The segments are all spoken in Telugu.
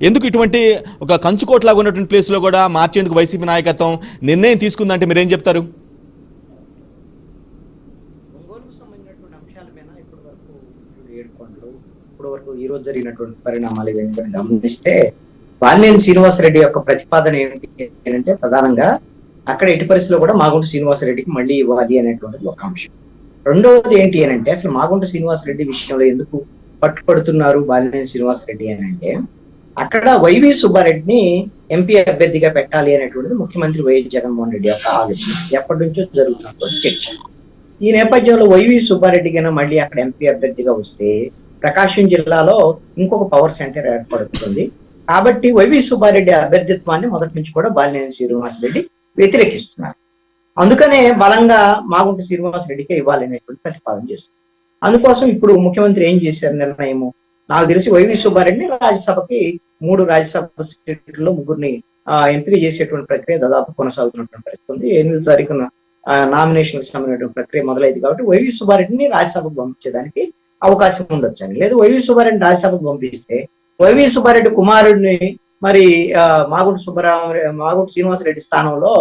ఎందుకు ఇటువంటి ఒక కంచుకోట్లాగా ఉన్నటువంటి ప్లేస్లో కూడా మార్చేందుకు వైసీపీ నాయకత్వం నిర్ణయం తీసుకుందంటే మీరేం చెప్తారు? ఒంగోలుకు సంబంధించినటువంటి అంశాల మీద ఇప్పటి వరకు ఈ రోజు జరిగినటువంటి పరిణామాలు ఏమిటని గమనిస్తే బాలినేని శ్రీనివాసరెడ్డి యొక్క ప్రతిపాదన ఏంటి అంటే ప్రధానంగా అక్కడ ఎట్టి పరిస్థితుల్లో కూడా మాగుంట శ్రీనివాసరెడ్డికి మళ్ళీ ఇవ్వాలి అనేటువంటిది ఒక అంశం. రెండవది ఏంటి అని అంటే అసలు మాగుంట శ్రీనివాసరెడ్డి విషయంలో ఎందుకు పట్టుపడుతున్నారు బాలినేని శ్రీనివాసరెడ్డి అని అంటే అక్కడ వైవి సుబ్బారెడ్డిని ఎంపీ అభ్యర్థిగా పెట్టాలి అనేటువంటిది ముఖ్యమంత్రి వైఎస్ జగన్మోహన్ రెడ్డి యొక్క ఆలోచన, ఎప్పటి నుంచో జరుగుతున్నటువంటి చర్చ. ఈ నేపథ్యంలో వైవి సుబ్బారెడ్డి కన్నా మళ్ళీ అక్కడ ఎంపీ అభ్యర్థిగా వస్తే ప్రకాశం జిల్లాలో ఇంకొక పవర్ సెంటర్ ఏర్పడుతుంది. కాబట్టి వైవి సుబ్బారెడ్డి అభ్యర్థిత్వాన్ని మొదటి నుంచి కూడా బాలినేని శ్రీనివాసరెడ్డి వ్యతిరేకిస్తున్నారు. అందుకనే బలంగా మాగుంట శ్రీనివాసరెడ్డికే ఇవ్వాలనేటువంటి ప్రతిపాదన చేస్తున్నారు. అందుకోసం ఇప్పుడు ముఖ్యమంత్రి ఏం చేశారు నిర్ణయము, నాకు తెలిసి వైవి సుబ్బారెడ్డిని రాజ్యసభకి 3 రాజ్యసభ సీట్లలో 3ని ఎంపిక చేసేటువంటి ప్రక్రియ దాదాపు కొనసాగుతున్నటువంటి పరిస్థితి ఉంది. 8వ తారీఖున నామినేషన్ సంబంధించిన ప్రక్రియ మొదలైంది. కాబట్టి వైవి సుబ్బారెడ్డిని రాజ్యసభకు పంపించేదానికి అవకాశం ఉండొచ్చు అని. లేదు వైవి సుబ్బారెడ్డిని రాజ్యసభకు పంపిస్తే వైవి సుబ్బారెడ్డి కుమారుడిని మరి మాగుంట శ్రీనివాసరెడ్డి స్థానంలో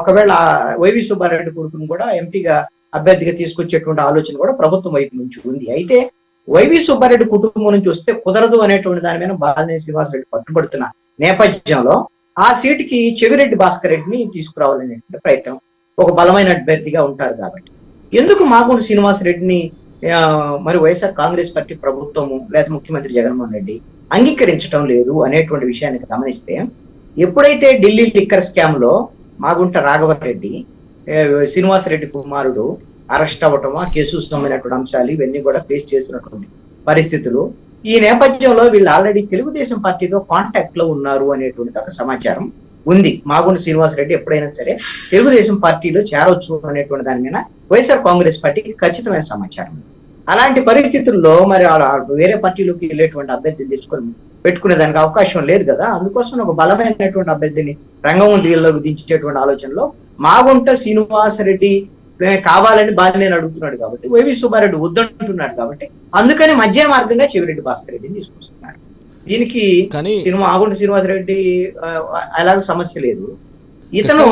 ఒకవేళ వైవి సుబ్బారెడ్డి కొడుకును కూడా ఎంపీగా అభ్యర్థిగా తీసుకొచ్చేటువంటి ఆలోచన కూడా ప్రభుత్వం వైపు నుంచి ఉంది. అయితే వైవి సుబ్బారెడ్డి కుటుంబం నుంచి వస్తే కుదరదు అనేటువంటి దాని మీద బాలినేని శ్రీనివాసరెడ్డి పట్టుబడుతున్న నేపథ్యంలో ఆ సీటుకి చెవిరెడ్డి భాస్కర్ రెడ్డిని తీసుకురావాలనేటువంటి ప్రయత్నం, ఒక బలమైన అభ్యర్థిగా ఉంటారు కాబట్టి ఎందుకు మాగుంట శ్రీనివాసరెడ్డిని మరి వైఎస్ఆర్ కాంగ్రెస్ పార్టీ ప్రభుత్వము లేదా ముఖ్యమంత్రి జగన్మోహన్ రెడ్డి అంగీకరించడం లేదు అనేటువంటి విషయాన్ని గమనిస్తే ఎప్పుడైతే ఢిల్లీ లిక్కర్ స్కామ్ లో మాగుంట రాఘవరెడ్డి శ్రీనివాసరెడ్డి కుమారుడు అరెస్ట్ అవ్వటం, ఆ కేసుకు సంబంధించినటువంటి అంశాలు ఇవన్నీ కూడా ఫేస్ చేసినటువంటి పరిస్థితులు, ఈ నేపథ్యంలో వీళ్ళు ఆల్రెడీ తెలుగుదేశం పార్టీతో కాంటాక్ట్ లో ఉన్నారు అనేటువంటి ఒక సమాచారం ఉంది. మాగుంట శ్రీనివాసరెడ్డి ఎప్పుడైనా సరే తెలుగుదేశం పార్టీలో చేరవచ్చు అనేటువంటి దాని మీద వైఎస్ఆర్ కాంగ్రెస్ పార్టీకి ఖచ్చితమైన సమాచారం. అలాంటి పరిస్థితుల్లో మరి వేరే పార్టీలోకి వెళ్ళేటువంటి అభ్యర్థిని తెచ్చుకొని పెట్టుకునే దానికి అవకాశం లేదు కదా. అందుకోసం ఒక బలమైనటువంటి అభ్యర్థిని రంగంలోకి దించేటువంటి ఆలోచనలో మాగుంట శ్రీనివాసరెడ్డి కావాలని బాలినేని అడుగుతున్నాడు కాబట్టి, వైవి సుబ్బారెడ్డి వద్దంటున్నాడు కాబట్టి అందుకని మధ్య మార్గంగా చెవిరెడ్డి భాస్కర్ రెడ్డిని తీసుకొస్తున్నారు. దీనికి మాగుంట శ్రీనివాసరెడ్డి అలాగే సమస్య లేదు. ఇతను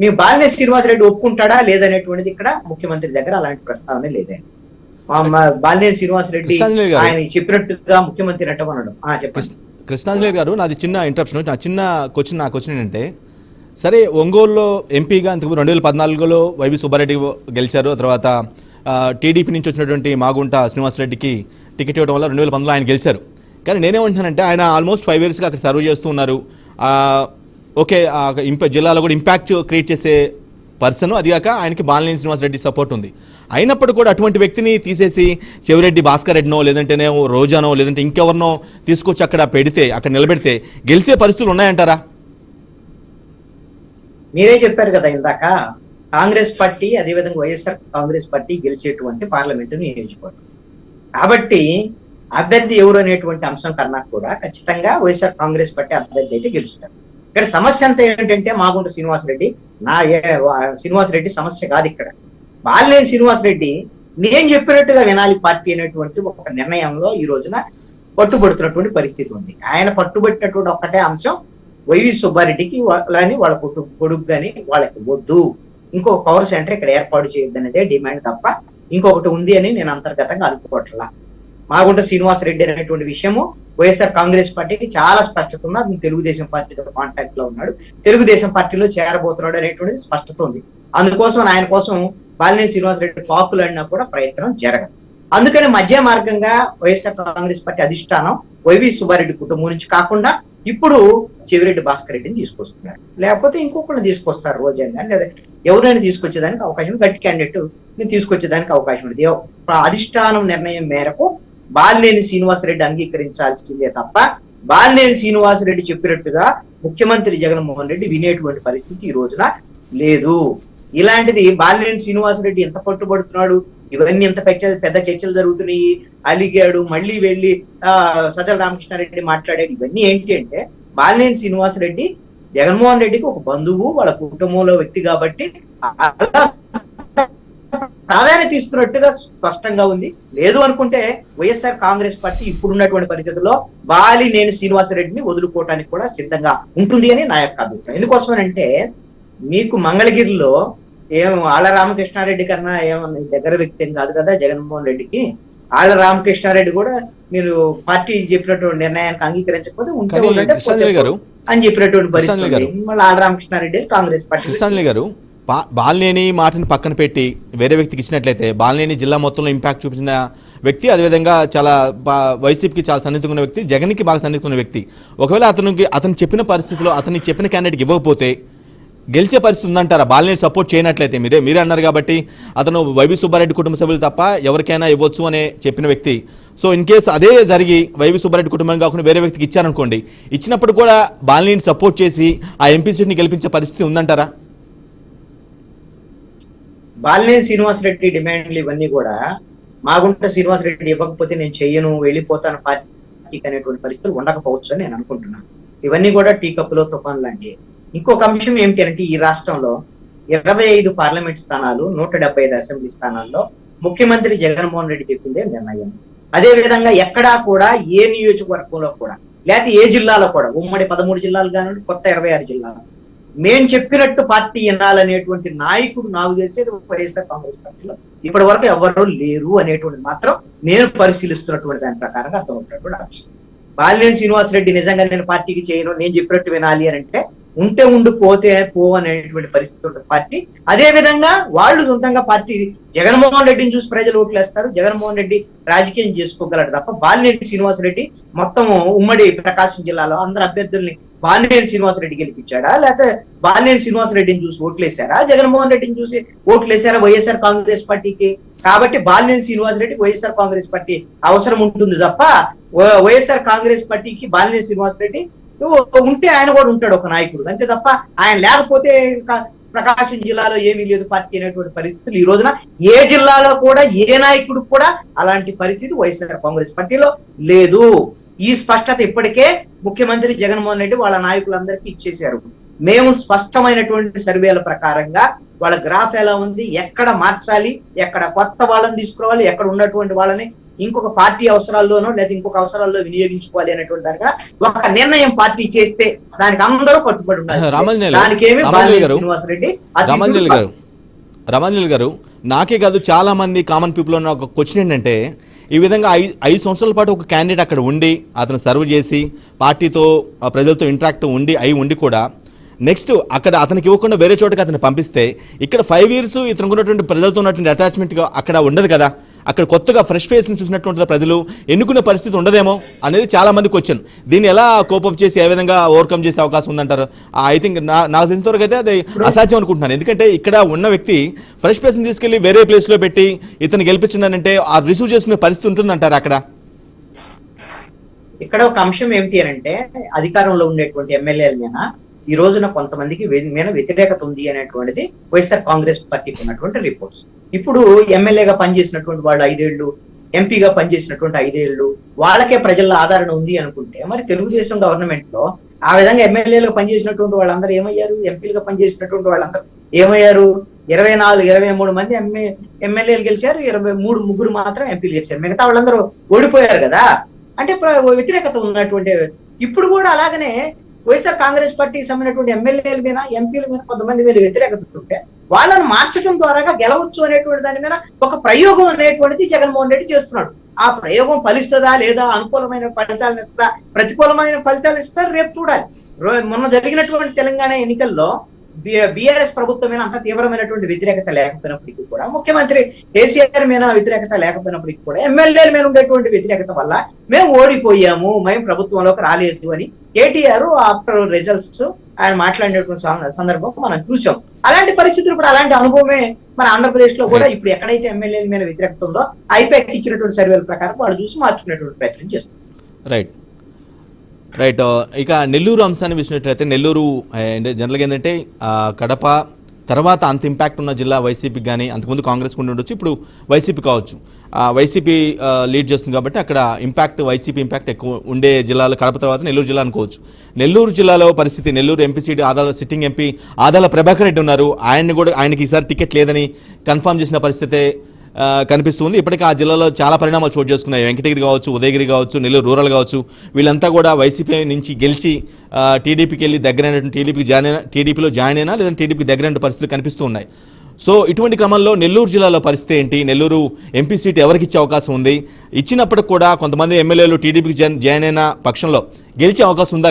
మీ బాలినేని శ్రీనివాసరెడ్డి ఒప్పుకుంటాడా లేదనేటువంటిది ఇక్కడ ముఖ్యమంత్రి దగ్గర అలాంటి ప్రస్తావన లేదండి. బాలినేని శ్రీనివాసరెడ్డి ఆయన చెప్పినట్టుగా ముఖ్యమంత్రి అంటమనడం. చెప్పండి కృష్ణాంజలి గారు, నాది చిన్న ఇంటరప్షన్. నా క్వశ్చన్ ఏంటంటే, సరే ఒంగోలులో ఎంపీగా ఇంతకు 2014లో వైవి సుబ్బారెడ్డి గెలిచారు. తర్వాత టీడీపీ నుంచి వచ్చినటువంటి మాగుంట శ్రీనివాసరెడ్డికి టికెట్ ఇవ్వడం వల్ల 2019లో ఆయన గెలిచారు. కానీ నేనేమంటున్నానంటే ఆయన ఆల్మోస్ట్ 5 yearsగా అక్కడ సర్వ్ చేస్తూ ఉన్నారు. ఓకే, జిల్లాలో కూడా ఇంపాక్ట్ క్రియేట్ చేసే పర్సన్, అదిగాక ఆయనకి బాలినేని శ్రీనివాసరెడ్డి సపోర్ట్ ఉంది. అయినప్పుడు కూడా అటువంటి వ్యక్తిని తీసేసి చెవిరెడ్డి భాస్కర్ రెడ్డినో లేదంటేనే రోజానో లేదంటే ఇంకెవరినో తీసుకొచ్చి అక్కడ పెడితే, అక్కడ నిలబెడితే గెలిచే పరిస్థితులు ఉన్నాయంటారా? మీరే చెప్పారు కదా ఇందాక, కాంగ్రెస్ పార్టీ అదేవిధంగా వైఎస్ఆర్ కాంగ్రెస్ పార్టీ గెలిచేటువంటి పార్లమెంటు నియోజకవర్గం కాబట్టి అభ్యర్థి ఎవరు అనేటువంటి అంశం కన్నా కూడా ఖచ్చితంగా వైఎస్ఆర్ కాంగ్రెస్ పార్టీ అభ్యర్థి అయితే గెలుస్తారు. ఇక్కడ సమస్య అంతా ఏంటంటే మాగుంట శ్రీనివాసరెడ్డి సమస్య కాదు. ఇక్కడ బాలినేని శ్రీనివాసరెడ్డి నేను చెప్పినట్టుగా వినాలి పార్టీ అనేటువంటి ఒక నిర్ణయంలో ఈ రోజున పట్టుబడుతున్నటువంటి పరిస్థితి ఉంది. ఆయన పట్టుబట్టినటువంటి ఒక్కటే అంశం, వైవి సుబ్బారెడ్డికి వాళ్ళ కొడుకు కానీ వాళ్ళకి వద్దు, ఇంకొక పవర్ సెంటర్ ఇక్కడ ఏర్పాటు చేయొద్దనేదే డిమాండ్ తప్ప ఇంకొకటి ఉంది అని నేను అంతర్గతంగా అనుకోవట్లా. మాగుంట శ్రీనివాసరెడ్డి అనేటువంటి విషయము వైఎస్ఆర్ కాంగ్రెస్ పార్టీకి చాలా స్పష్టత ఉంది. అది తెలుగుదేశం పార్టీతో కాంటాక్ట్ లో ఉన్నాడు, తెలుగుదేశం పార్టీలో చేరబోతున్నాడు అనేటువంటిది స్పష్టత ఉంది. అందుకోసం ఆయన కోసం బాలినేని శ్రీనివాసరెడ్డి కాపులు అన్నా కూడా ప్రయత్నం జరగదు. అందుకని మధ్య మార్గంగా వైఎస్ఆర్ కాంగ్రెస్ పార్టీ అధిష్టానం వైవి సుబ్బారెడ్డి కుటుంబం నుంచి కాకుండా ఇప్పుడు చెవిరెడ్డి భాస్కర్ రెడ్డిని తీసుకొస్తున్నారు, లేకపోతే ఇంకొకరిని తీసుకొస్తారు రోజంగా, లేదా ఎవరైనా తీసుకొచ్చేదానికి అవకాశం, గట్టి క్యాండిడేట్ తీసుకొచ్చేదానికి అవకాశం ఉంది. అధిష్టానం నిర్ణయం మేరకు బాలినేని శ్రీనివాసరెడ్డి అంగీకరించాల్సిందే తప్ప బాలినేని శ్రీనివాసరెడ్డి చెప్పినట్టుగా ముఖ్యమంత్రి జగన్మోహన్ రెడ్డి వినేటువంటి పరిస్థితి ఈ రోజున లేదు. ఇలాంటిది బాలినేని శ్రీనివాసరెడ్డి ఎంత పట్టుబడుతున్నాడు, ఇవన్నీ ఎంత పెద్ద చర్చలు జరుగుతున్నాయి, అలిగాడు, మళ్ళీ వెళ్ళి సజ్జల రామకృష్ణారెడ్డి మాట్లాడాడు. ఇవన్నీ ఏంటి అంటే బాలినేని శ్రీనివాసరెడ్డి జగన్మోహన్ రెడ్డికి ఒక బంధువు, వాళ్ళ కుటుంబంలో వ్యక్తి కాబట్టి ప్రాధాన్యత ఇస్తున్నట్టుగా స్పష్టంగా ఉంది. లేదు అనుకుంటే వైఎస్ఆర్ కాంగ్రెస్ పార్టీ ఇప్పుడున్నటువంటి పరిస్థితుల్లో బాలినేని శ్రీనివాసరెడ్డిని వదులుకోవటానికి కూడా సిద్ధంగా ఉంటుంది అని నా యొక్క అభిప్రాయం. ఎందుకోసమనంటే మీకు మంగళగిరిలో ఆళ్ల రామకృష్ణారెడ్డి కన్నా ఏమన్నా దగ్గర వ్యక్తి ఏం కాదు కదా జగన్మోహన్ రెడ్డికి. ఆళ్ల రామకృష్ణారెడ్డి కూడా మీరు పార్టీ చెప్పినటువంటి నిర్ణయానికి అంగీకరించకపోతే ఉంటే ఉండండి అని చెప్పినటువంటి పరిస్థితి. మళ్ళీ ఆళ్ల రామకృష్ణారెడ్డి కాంగ్రెస్ పార్టీ. కృష్ణాంజలి గారు, బాలినేని మాటని పక్కన పెట్టి వేరే వ్యక్తికి ఇచ్చినట్లయితే బాలినేని జిల్లా మొత్తంలో ఇంపాక్ట్ చూపించిన వ్యక్తి, అదేవిధంగా చాలా వైసీపీకి చాలా సన్నిహితంగా ఉన్న వ్యక్తి, జగన్కి బాగా సన్నిహితంగా ఉన్న వ్యక్తి. ఒకవేళ అతను చెప్పిన పరిస్థితిలో అతనికి చెప్పిన క్యాండిడేట్కి ఇవ్వకపోతే గెలిచే పరిస్థితి ఉందంటారా? బాలినేని సపోర్ట్ చేయనట్లయితే మీరే అన్నారు కాబట్టి అతను వైవి సుబ్బారెడ్డి కుటుంబ సభ్యులు తప్ప ఎవరికైనా ఇవ్వచ్చు అనే చెప్పిన వ్యక్తి. సో ఇన్ కేసు అదే జరిగి వైవి సుబ్బారెడ్డి కుటుంబం కాకుండా వేరే వ్యక్తికి ఇచ్చారనుకోండి, ఇచ్చినప్పుడు కూడా బాలినేని సపోర్ట్ చేసి ఆ ఎంపీ సీట్ని గెలిపించే పరిస్థితి ఉందంటారా? బాలినేని శ్రీనివాసరెడ్డి డిమాండ్లు ఇవన్నీ కూడా మాగుంట శ్రీనివాసరెడ్డి ఇవ్వకపోతే నేను చెయ్యను, వెళ్ళిపోతాను పార్టీకి అనేటువంటి పరిస్థితులు ఉండకపోవచ్చు అని నేను అనుకుంటున్నాను. ఇవన్నీ కూడా టీ కప్పులో తుఫాన్ లాంటివి. ఇంకొక అంశం ఏమిటి అంటే ఈ రాష్ట్రంలో 25 పార్లమెంట్ స్థానాలు, 175 అసెంబ్లీ స్థానాల్లో ముఖ్యమంత్రి జగన్మోహన్ రెడ్డి చెప్పిందే నిర్ణయం. అదే విధంగా ఎక్కడా కూడా ఏ నియోజకవర్గంలో కూడా లేకపోతే ఏ జిల్లాలో కూడా ఉమ్మడి 13 జిల్లాలు కానివ్వండి, కొత్త 26 జిల్లాలు మేం చెప్పినట్టు పార్టీ వినాలనేటువంటి నాయకుడు నాకు తెలిసేది వైఎస్ఆర్ కాంగ్రెస్ పార్టీలో ఇప్పటి వరకు ఎవరు లేరు అనేటువంటి మాత్రం నేను పరిశీలిస్తున్నటువంటి దాని ప్రకారంగా అర్థమవుతున్నటువంటి అంశం. బాలినేని శ్రీనివాసరెడ్డి నిజంగా నేను పార్టీకి చేయను, నేను చెప్పినట్టు వినాలి అని అంటే ఉంటే ఉండి పోతే పో అనేటువంటి పరిస్థితి ఉంటుంది పార్టీ. అదే విధంగా వాళ్ళు సొంతంగా పార్టీ జగన్మోహన్ రెడ్డిని చూసి ప్రజలు ఓట్లేస్తారు, జగన్మోహన్ రెడ్డి రాజకీయం చేసుకోగలడు తప్ప బాలినేని శ్రీనివాసరెడ్డి మొత్తం ఉమ్మడి ప్రకాశం జిల్లాలో అందరు అభ్యర్థుల్ని బాలినేని శ్రీనివాసరెడ్డి గెలిపించాడా, లేకపోతే బాలినేని శ్రీనివాసరెడ్డిని చూసి ఓట్లేశారా, జగన్మోహన్ రెడ్డిని చూసి ఓట్లేశారా వైఎస్ఆర్ కాంగ్రెస్ పార్టీకి? కాబట్టి బాలినేని శ్రీనివాసరెడ్డి వైఎస్ఆర్ కాంగ్రెస్ పార్టీ అవసరం ఉంటుంది తప్ప వైఎస్ఆర్ కాంగ్రెస్ పార్టీకి బాలినేని శ్రీనివాసరెడ్డి ఉంటే ఆయన కూడా ఉంటాడు ఒక నాయకుడు, అంతే తప్ప ఆయన లేకపోతే ప్రకాశం జిల్లాలో ఏమీ లేదు పార్టీ అనేటువంటి పరిస్థితులు ఈ రోజున ఏ జిల్లాలో కూడా ఏ నాయకుడు కూడా అలాంటి పరిస్థితి వైఎస్ఆర్ కాంగ్రెస్ పార్టీలో లేదు. ఈ స్పష్టత ఇప్పటికే ముఖ్యమంత్రి జగన్మోహన్ రెడ్డి వాళ్ళ నాయకులందరికీ ఇచ్చేశారు. మేము స్పష్టమైనటువంటి సర్వేల ప్రకారంగా వాళ్ళ గ్రాఫ్ ఎలా ఉంది, ఎక్కడ మార్చాలి, ఎక్కడ కొత్త వాళ్ళని తీసుకురావాలి, ఎక్కడ ఉన్నటువంటి వాళ్ళని ఇంకొక పార్టీ అవసరాల్లోనో లేదా ఇంకొక అవసరాల్లో వినియోగించుకోవాలి అనేటువంటి దానిగా ఒక నిర్ణయం పార్టీ చేస్తే దానికి అందరూ కట్టుబడి ఉన్నారు. దానికేమి శ్రీనివాసరెడ్డి రామాంజలి గారు, నాకే కాదు చాలా మంది కామన్ పీపుల్ ఉన్న ఒక క్వశ్చన్ ఏంటంటే, ఈ విధంగా 5 సంవత్సరాల పాటు ఒక క్యాండిడేట్ అక్కడ ఉండి అతను సర్వ్ చేసి పార్టీతో ప్రజలతో ఇంటరాక్ట్ ఉండి కూడా నెక్స్ట్ అక్కడ అతనికి ఇవ్వకుండా వేరే చోటకి అతను పంపిస్తే ఇక్కడ 5 years ఇతనికి ఉన్నటువంటి ప్రజలతో ఉన్నటువంటి అటాచ్మెంట్గా అక్కడ ఉండదు కదా. అక్కడ కొత్తగా ఫ్రెష్ ఫేస్ని చూసినటువంటి ప్రజలు ఎన్నుకునే పరిస్థితి ఉండదేమో అనేది చాలా మంది క్వశ్చన్. దీన్ని ఎలా కోపప్ చేసి ఏ విధంగా ఓవర్కమ్ చేసే అవకాశం ఉందంటారు? ఐ థింక్ నాకు తెలిసిన వరకు అయితే అది అసాధ్యం అనుకుంటున్నాను. ఎందుకంటే ఇక్కడ ఉన్న వ్యక్తి ఫ్రెష్ ఫేస్ని తీసుకెళ్లి వేరే ప్లేస్లో పెట్టి ఇతను గెలిపించిందనంటే ఆ రిసీవ్ చేసుకునే పరిస్థితి ఉంటుందంటారు అక్కడ? ఇక్కడ ఒక అంశం ఏమిటి అంటే అధికారంలో ఉండేటువంటి ఎమ్మెల్యేల మీద ఈ రోజున కొంతమందికి మీద వ్యతిరేకత ఉంది అనేటువంటిది వైఎస్ఆర్ కాంగ్రెస్ పార్టీకి ఉన్నటువంటి రిపోర్ట్స్. ఇప్పుడు ఎమ్మెల్యేగా పనిచేసినటువంటి వాళ్ళు 5 ఏళ్ళు, ఎంపీగా పనిచేసినటువంటి 5 ఏళ్ళు, వాళ్ళకే ప్రజల ఆదరణ ఉంది అనుకుంటే మరి తెలుగుదేశం గవర్నమెంట్ లో ఆ విధంగా ఎమ్మెల్యేలుగా పనిచేసినటువంటి వాళ్ళందరూ ఏమయ్యారు, ఎంపీలుగా పనిచేసినటువంటి వాళ్ళందరూ ఏమయ్యారు? 24-23 మంది ఎమ్మెల్యేలు గెలిచారు, 23 మాత్రం ఎంపీలు గెలిచారు, మిగతా వాళ్ళందరూ ఓడిపోయారు కదా. అంటే వ్యతిరేకత ఉన్నటువంటి ఇప్పుడు కూడా అలాగనే వైఎస్ఆర్ కాంగ్రెస్ పార్టీకి సంబంధించినటువంటి ఎమ్మెల్యేల మీద, ఎంపీల మీద కొంతమంది మీద వ్యతిరేకత ఉంటే వాళ్ళని మార్చడం ద్వారా గెలవచ్చు అనేటువంటి దాని మీద ఒక ప్రయోగం అనేటువంటిది జగన్మోహన్ రెడ్డి చేస్తున్నాడు. ఆ ప్రయోగం ఫలిస్తుందా లేదా, అనుకూలమైన ఫలితాలను ఇస్తుందా, ప్రతికూలమైన ఫలితాలు ఇస్తారు, రేపు చూడాలి. మొన్న జరిగినటువంటి తెలంగాణ ఎన్నికల్లో బీఆర్ఎస్ ప్రభుత్వం మీద అంత తీవ్రమైనటువంటి వ్యతిరేకత లేకపోయినప్పటికీ కూడా, ముఖ్యమంత్రి కేసీఆర్ మీద వ్యతిరేకత లేకపోయినప్పటికీ కూడా ఎమ్మెల్యేల మీద ఉండేటువంటి వ్యతిరేకత వల్ల మేము ఓడిపోయాము, మేము ప్రభుత్వంలోకి రాలేదు అని కేటీఆర్ ఆఫ్టర్ రిజల్ట్స్ ఆయన మాట్లాడినటువంటి సందర్భం మనం చూసాం. అలాంటి పరిస్థితులు ఇప్పుడు అలాంటి అనుభవమే మన ఆంధ్రప్రదేశ్ లో కూడా ఇప్పుడు ఎక్కడైతే ఎమ్మెల్యేల మీద వ్యతిరేకత ఉందో ఐపాక్ ఇచ్చినటువంటి సర్వేల ప్రకారం వాళ్ళు చూసి మార్చుకునేటువంటి ప్రయత్నం చేస్తున్నారు. రైట్. ఇక నెల్లూరు అంశాన్ని చూసినట్లయితే నెల్లూరు జనరల్గా ఏంటంటే కడప, తర్వాత అంత ఇంపాక్ట్ ఉన్న జిల్లా వైసీపీకి కానీ అంతకుముందు కాంగ్రెస్ ఉండి ఉండొచ్చు, ఇప్పుడు వైసీపీ కావచ్చు. వైసీపీ లీడ్ చేస్తుంది కాబట్టి అక్కడ వైసీపీ ఇంపాక్ట్ ఎక్కువ ఉండే జిల్లాలో కడప తర్వాత నెల్లూరు జిల్లా అనుకోవచ్చు. నెల్లూరు జిల్లాలో పరిస్థితి, Nellore MP seat sitting MP Adala Prabhakar Reddy ఉన్నారు. ఆయనకి ఈసారి టికెట్ లేదని కన్ఫర్మ్ చేసిన పరిస్థితే కనిపిస్తుంది. ఇప్పటికీ ఆ జిల్లాలో చాలా పరిణామాలు చోటు చేసుకున్నాయి. వెంకటగిరి కావచ్చు, ఉదయగిరి కావచ్చు, నెల్లూరు రూరల్ కావచ్చు, వీళ్ళంతా కూడా వైసీపీ నుంచి గెలిచి టీడీపీకి వెళ్ళి దగ్గరైనటువంటి టీడీపీలో జాయిన్ అయినా లేదంటే టీడీపీకి దగ్గరైన పరిస్థితులు కనిపిస్తూ ఉన్నాయి. సో ఇటువంటి క్రమంలో నెల్లూరు జిల్లాలో పరిస్థితి ఏంటి? నెల్లూరు ఎంపీ సీట్ ఎవరికి ఇచ్చే అవకాశం ఉంది? ఇచ్చినప్పటికి కూడా కొంతమంది ఎమ్మెల్యేలు టీడీపీకి జాయిన్ అయిన పక్షంలో గెలిచే అవకాశం ఉందా?